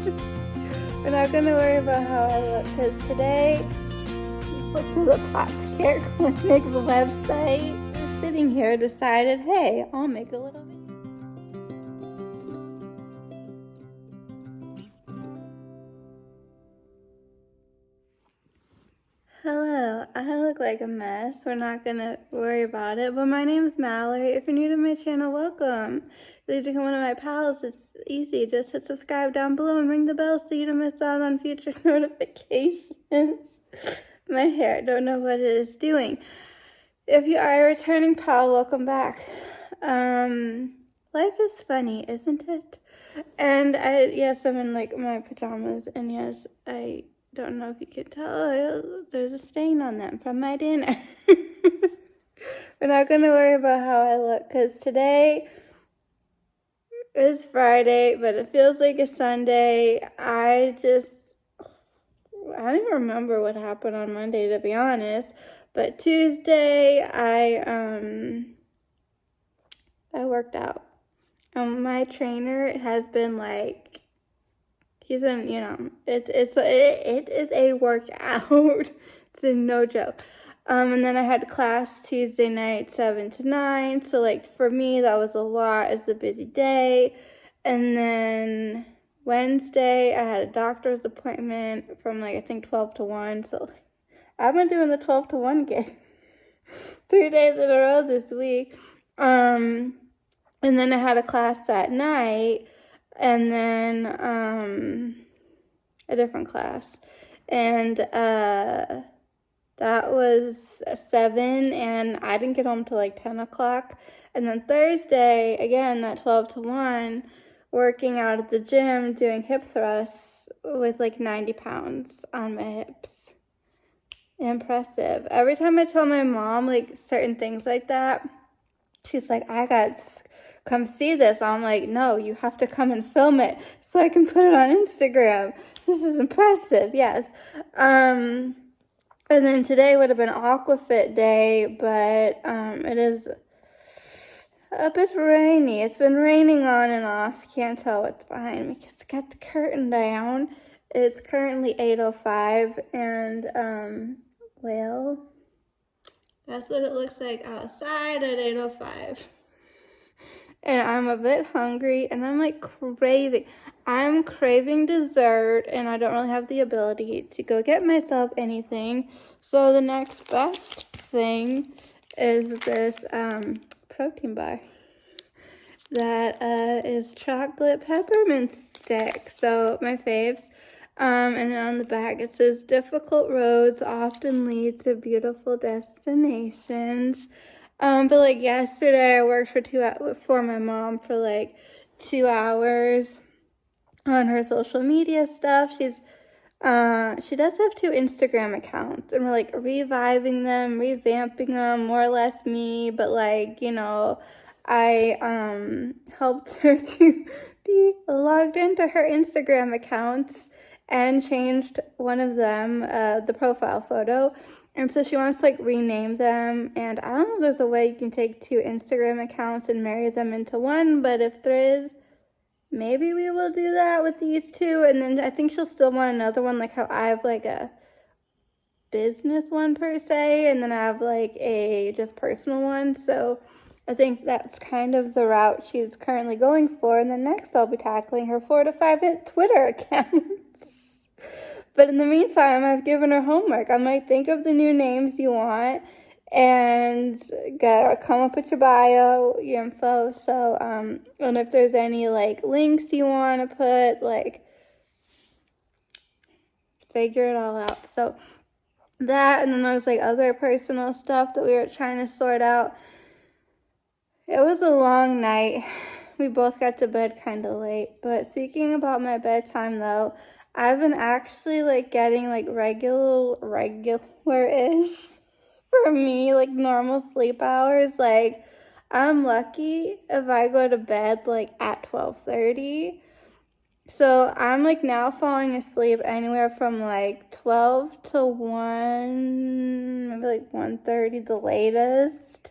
We're not gonna worry about how I look, because today, what's to the Pots Care Clinic's website, sitting here decided, hey, I'll make a little video. Hello, I look like a mess. We're not gonna worry about it, but my name is Mallory. If you're new to my channel, welcome. If you'd like to become one of my pals, it's easy. Just hit subscribe down below and ring the bell so you don't miss out on future notifications. My hair, don't know what it is doing. If you are a returning pal, welcome back. Life is funny, isn't it? And yes, I'm in like my pajamas, and yes, I don't know if you can tell, there's a stain on them from my dinner. We're not going to worry about how I look, because today is Friday, but it feels like a Sunday. I don't even remember what happened on Monday, to be honest. But Tuesday, I worked out. My trainer has been like, he's in, it is a workout. It's no joke. And then I had class Tuesday night, 7 to 9. So like for me, that was a lot. It's a busy day. And then Wednesday, I had a doctor's appointment from like, I think 12 to 1. So I've been doing the 12 to 1 gig 3 days in a row this week. And then I had a class that night, and then a different class, and that was 7, and I didn't get home till like 10 o'clock. And then Thursday, again, that 12 to 1, working out at the gym, doing hip thrusts with like 90 pounds on my hips. Impressive. Every time I tell my mom like certain things like that, she's like, I got to come see this. I'm like, no, you have to come and film it so I can put it on Instagram. This is impressive, yes. And then today would have been Aquafit day, but it is a bit rainy. It's been raining on and off. Can't tell what's behind me because I got the curtain down. It's currently 8:05, and well, that's what it looks like outside at 8:05. And I'm a bit hungry, and I'm like I'm craving dessert, and I don't really have the ability to go get myself anything. So the next best thing is this protein bar that is chocolate peppermint stick. So my faves. And then on the back it says, difficult roads often lead to beautiful destinations. But like yesterday I worked for my mom for like 2 hours on her social media stuff. She does have 2 Instagram accounts, and we're like reviving them, revamping them, more or less me, but like, I helped her to be logged into her Instagram accounts and changed one of them, the profile photo. And so she wants to like rename them, and I don't know if there's a way you can take 2 Instagram accounts and marry them into one, but if there is, maybe we will do that with these 2. And then I think she'll still want another one, like how I have like a business one per se, and then I have like a just personal one. So I think that's kind of the route she's currently going for. And then next I'll be tackling her 4 to 5 Twitter accounts. But in the meantime, I've given her homework. I'm like, think of the new names you want and come up with your bio, your info. So, and if there's any like links you want to put, like, figure it all out. So that, and then there's like other personal stuff that we were trying to sort out. It was a long night. We both got to bed kind of late. But speaking about my bedtime though, I've been actually like getting like regular-ish for me, like normal sleep hours. Like I'm lucky if I go to bed like at 12:30. So I'm like now falling asleep anywhere from like 12 to 1, maybe like 1:30 the latest.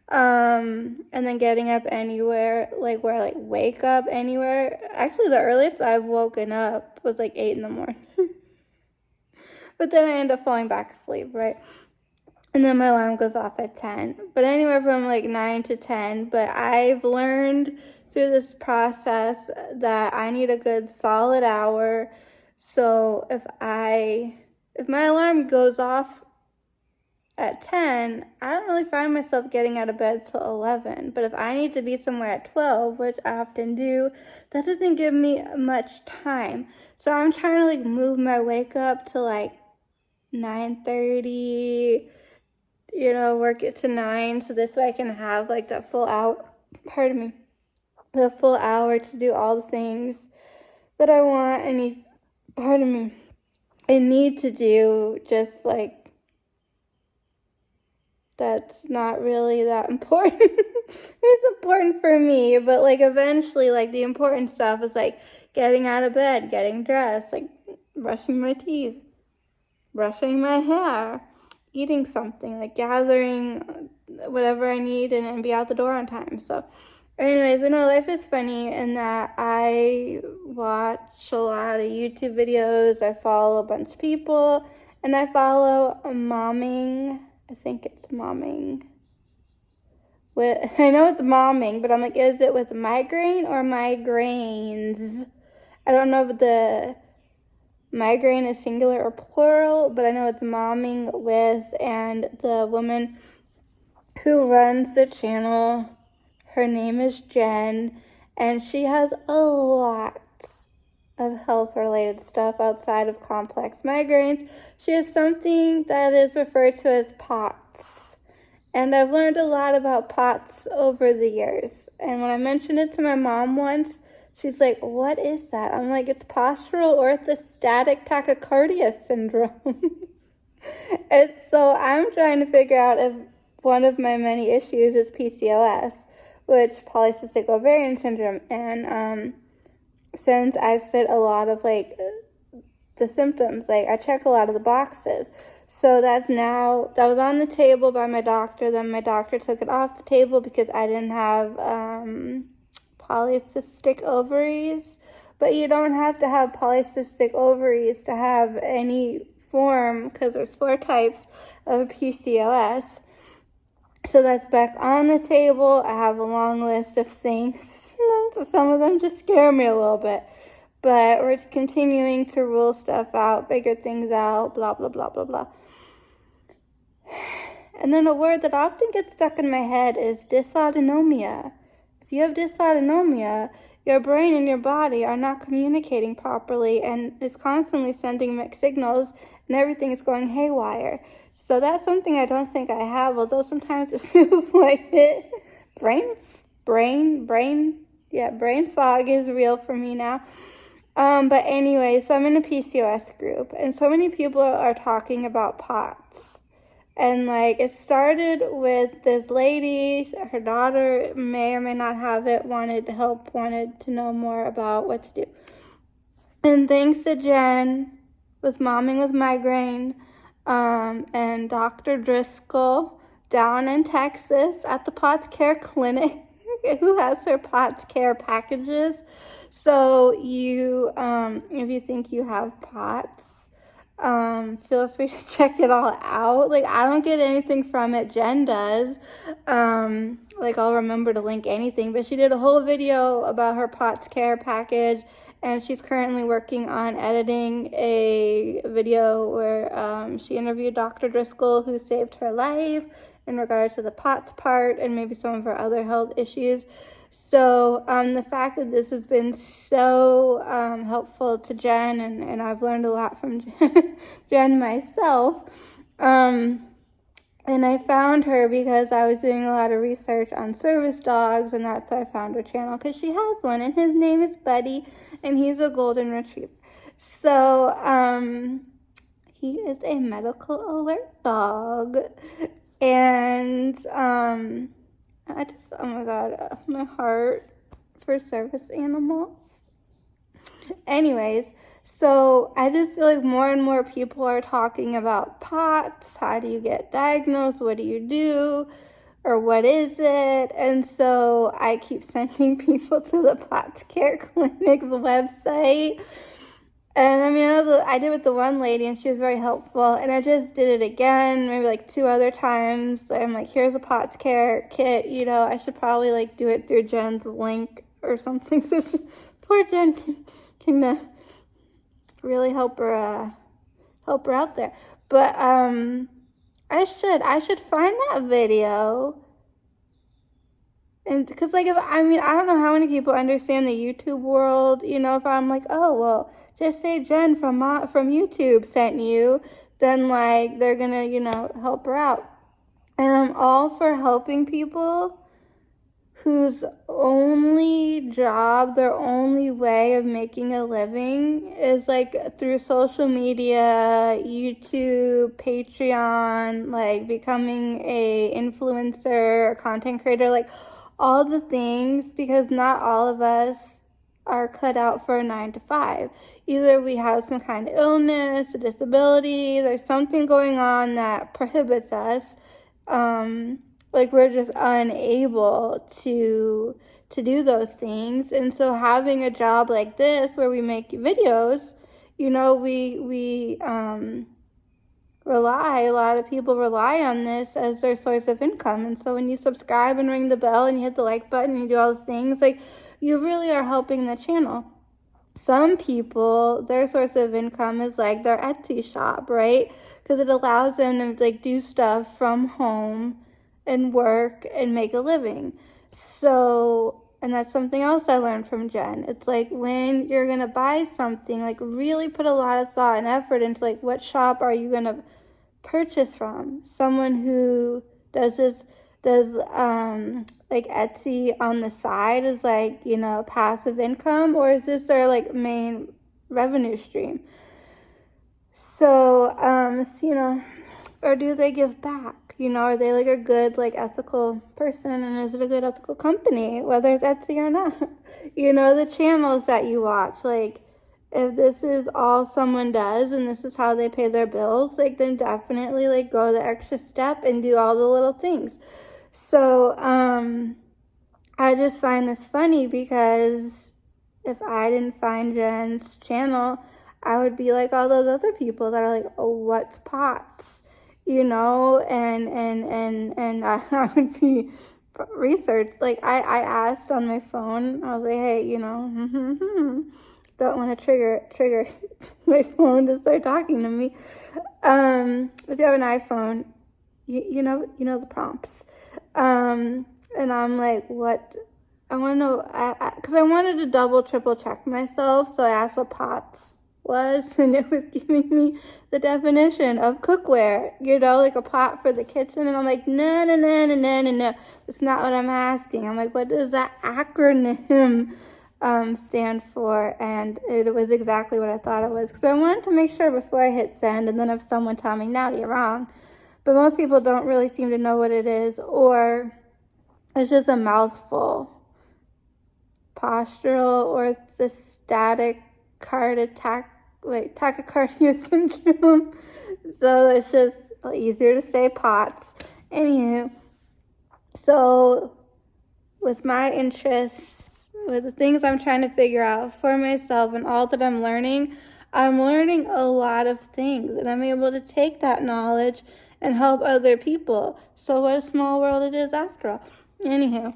And then getting up anywhere, like where I like wake up anywhere. Actually, the earliest I've woken up was like 8 in the morning. But then I end up falling back asleep, right? And then my alarm goes off at 10. But anywhere from like 9 to 10. But I've learned through this process that I need a good solid hour. So if my alarm goes off at 10, I don't really find myself getting out of bed till 11. But if I need to be somewhere at 12, which I often do, that doesn't give me much time. So I'm trying to like move my wake up to like 9:30, work it to 9, so this way I can have like that full hour, the full hour to do all the things that I want and need to do, just like that's not really that important. It's important for me, but like eventually, like the important stuff is like getting out of bed, getting dressed, like brushing my teeth, brushing my hair, eating something, like gathering whatever I need and be out the door on time. So anyways, life is funny in that I watch a lot of YouTube videos. I follow a bunch of people, and I follow momming. I think it's momming. I know it's momming, but I'm like, is it with migraine or migraines? I don't know if the migraine is singular or plural, but I know it's momming with, and the woman who runs the channel, her name is Jen, and she has a lot of health-related stuff outside of complex migraines. She has something that is referred to as POTS, and I've learned a lot about POTS over the years. And when I mentioned it to my mom once, she's like, what is that? I'm like, it's postural orthostatic tachycardia syndrome. And so I'm trying to figure out if one of my many issues is PCOS, which polycystic ovarian syndrome. And since I fit a lot of like the symptoms, like I check a lot of the boxes. So that was on the table by my doctor. Then my doctor took it off the table because I didn't have polycystic ovaries. But you don't have to have polycystic ovaries to have any form, because there's 4 types of PCOS. So that's back on the table. I have a long list of things. Some of them just scare me a little bit. But we're continuing to rule stuff out, figure things out, blah, blah, blah, blah, blah. And then a word that often gets stuck in my head is dysautonomia. If you have dysautonomia, your brain and your body are not communicating properly and is constantly sending mixed signals, and everything is going haywire. So that's something I don't think I have, although sometimes it feels like it. Brain fog is real for me now. But anyway, so I'm in a PCOS group, and so many people are talking about POTS. And like, it started with this lady, her daughter may or may not have it, wanted to know more about what to do. And thanks to Jen with Momming with Migraine, and Dr. Driscoll down in Texas at the POTS Care Clinic, who has her POTS Care packages. So you, if you think you have POTS, feel free to check it all out. Like, I don't get anything from it. Jen does. Like, I'll remember to link anything, but she did a whole video about her POTS Care package, and she's currently working on editing a video where she interviewed Dr. Driscoll, who saved her life in regards to the POTS part and maybe some of her other health issues. So the fact that this has been so helpful to Jen, and I've learned a lot from Jen myself. And I found her because I was doing a lot of research on service dogs, and that's how I found her channel, because she has one, and his name is Buddy, and he's a golden retriever. So he is a medical alert dog, and oh my God, my heart for service animals. Anyways, so I just feel like more and more people are talking about POTS. How do you get diagnosed? What do you do? or what is it? And so I keep sending people to the Pots Care Clinic's website. And I mean, I did with the one lady, and she was very helpful. And I just did it again, maybe like 2 other times. I'm like, here's a Pots Care kit. You know, I should probably like do it through Jen's link or something. So poor Jen can really help her out there. But I should find that video. And because, like, I don't know how many people understand the YouTube world. You know, if I'm like, oh, well, just say Jen from YouTube sent you, then, like, they're going to, you know, help her out. And I'm all for helping people whose only job, their only way of making a living is, like, through social media, YouTube, Patreon, like, becoming a influencer, a content creator, like, all the things, because not all of us are cut out for a 9 to 5. Either we have some kind of illness, a disability, there's something going on that prohibits us. Like we're just unable to do those things. And so having a job like this where we make videos, you know, we a lot of people rely on this as their source of income. And so when you subscribe and ring the bell and you hit the like button and you do all the things, like, you really are helping the channel. Some people, their source of income is like their Etsy shop, right? Because it allows them to like do stuff from home and work and make a living. So, and that's something else I learned from Jen. It's like when you're going to buy something, like really put a lot of thought and effort into like what shop are you going to purchase from? Someone who does like Etsy on the side is like, you know, passive income, or is this their like main revenue stream? So, you know, or do they give back? You know, are they like a good, like, ethical person, and is it a good ethical company, whether it's Etsy or not? You know, the channels that you watch, like, if this is all someone does and this is how they pay their bills, like, then definitely, like, go the extra step and do all the little things. So, I just find this funny because if I didn't find Jen's channel, I would be like all those other people that are like, oh, what's Pots? You know, and I would be researched. Like, I asked on my phone, I was like, hey, you know, don't want to trigger my phone to start talking to me. If you have an iPhone, you know the prompts. And I'm like, what? I want to know, because I wanted to double, triple check myself, so I asked what Pots was, and it was giving me the definition of cookware, you know, like a pot for the kitchen. And I'm like, no, that's not what I'm asking. I'm like, what does that acronym stand for? And it was exactly what I thought it was, because I wanted to make sure before I hit send, and then if someone tell me, no, you're wrong. But most people don't really seem to know what it is, or it's just a mouthful. Postural orthostatic tachycardia syndrome. So it's just easier to say Pots. Anywho, so with my interests, with the things I'm trying to figure out for myself and all that I'm learning a lot of things, and I'm able to take that knowledge and help other people. So what a small world it is after all. Anywho,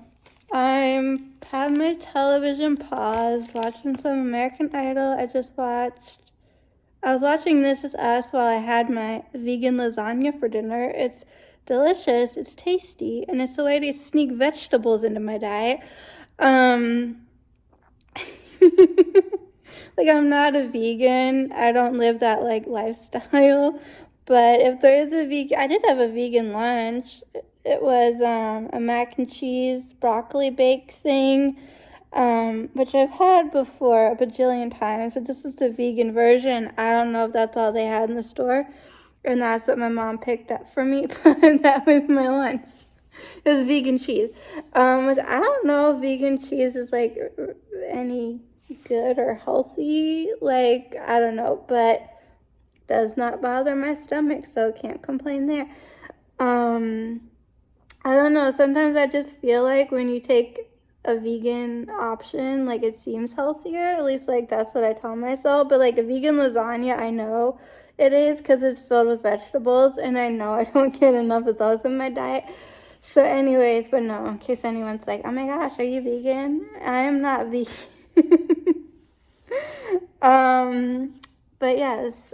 I have my television paused, watching some American Idol. I was watching This Is Us while I had my vegan lasagna for dinner. It's delicious, it's tasty, and it's a way to sneak vegetables into my diet. Like, I'm not a vegan. I don't live that, like, lifestyle. But if there is a vegan, I did have a vegan lunch. It was a mac and cheese broccoli bake thing, which I've had before a bajillion times. But this is the vegan version. I don't know if that's all they had in the store, and that's what my mom picked up for me. But that was my lunch. It was vegan cheese, which I don't know if vegan cheese is like any good or healthy. Like, I don't know, but does not bother my stomach, so can't complain there. I don't know, sometimes I just feel like when you take a vegan option, like it seems healthier, at least like that's what I tell myself, but like a vegan lasagna, I know it is because it's filled with vegetables, and I know I don't get enough of those in my diet. So anyways, but no, in case anyone's like, oh my gosh, are you vegan? I am not vegan. But yes,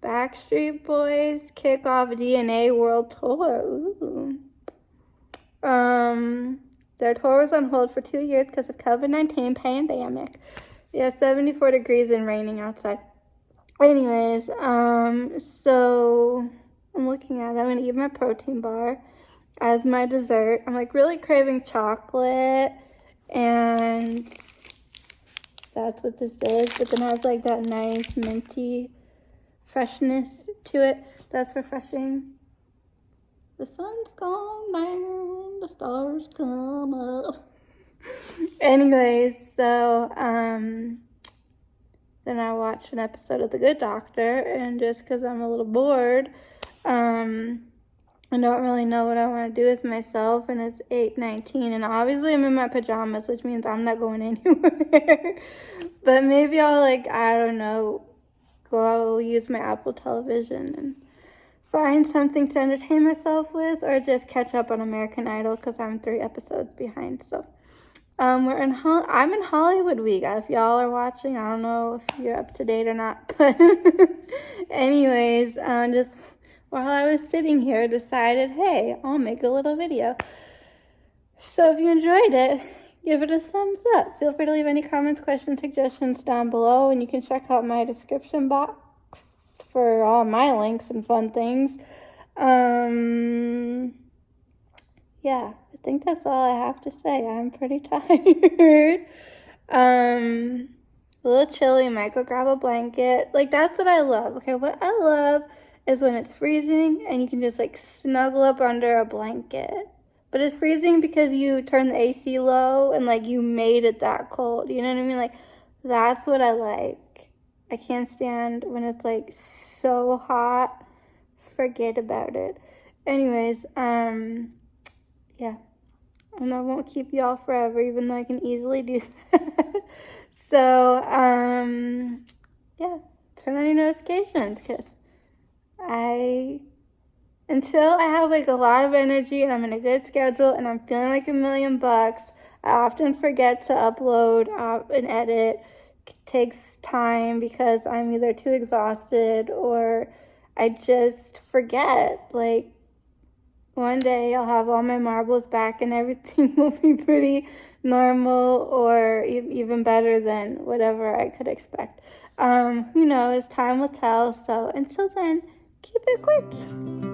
Backstreet Boys kick off DNA World Tour. Ooh. Their tour was on hold for 2 years because of COVID-19 pandemic. Yeah, 74 degrees and raining outside. Anyways, so I'm looking at it. I'm gonna eat my protein bar as my dessert. I'm like really craving chocolate, and that's what this is. But then it has like that nice minty freshness to it. That's refreshing. The sun's gone down, the stars come up. Anyways, so then I watched an episode of The Good Doctor, and just because I'm a little bored, I don't really know what I want to do with myself, and it's 8:19, and obviously I'm in my pajamas, which means I'm not going anywhere. But maybe I'll, like, I don't know, go use my Apple Television and find something to entertain myself with, or just catch up on American Idol because I'm 3 episodes behind. So I'm in Hollywood week. If y'all are watching, I don't know if you're up to date or not, but anyways, just while I was sitting here, decided, hey, I'll make a little video. So if you enjoyed it, give it a thumbs up. Feel free to leave any comments, questions, suggestions down below, and you can check out my description box for all my links and fun things. Yeah, I think that's all I have to say. I'm pretty tired. A little chilly. Might go grab a blanket. Like, that's what I love. Okay, what I love is when it's freezing and you can just like snuggle up under a blanket. But it's freezing because you turn the AC low and like you made it that cold. You know what I mean? Like, that's what I like. I can't stand when it's like so hot. Forget about it. Anyways, yeah. And I won't keep y'all forever, even though I can easily do that. So, yeah. Turn on your notifications, because until I have like a lot of energy and I'm in a good schedule and I'm feeling like $1,000,000, I often forget to upload and edit. It takes time because I'm either too exhausted or I just forget. Like, one day I'll have all my marbles back and everything will be pretty normal, or even better than whatever I could expect. Who knows? Time will tell. So until then, keep it quick.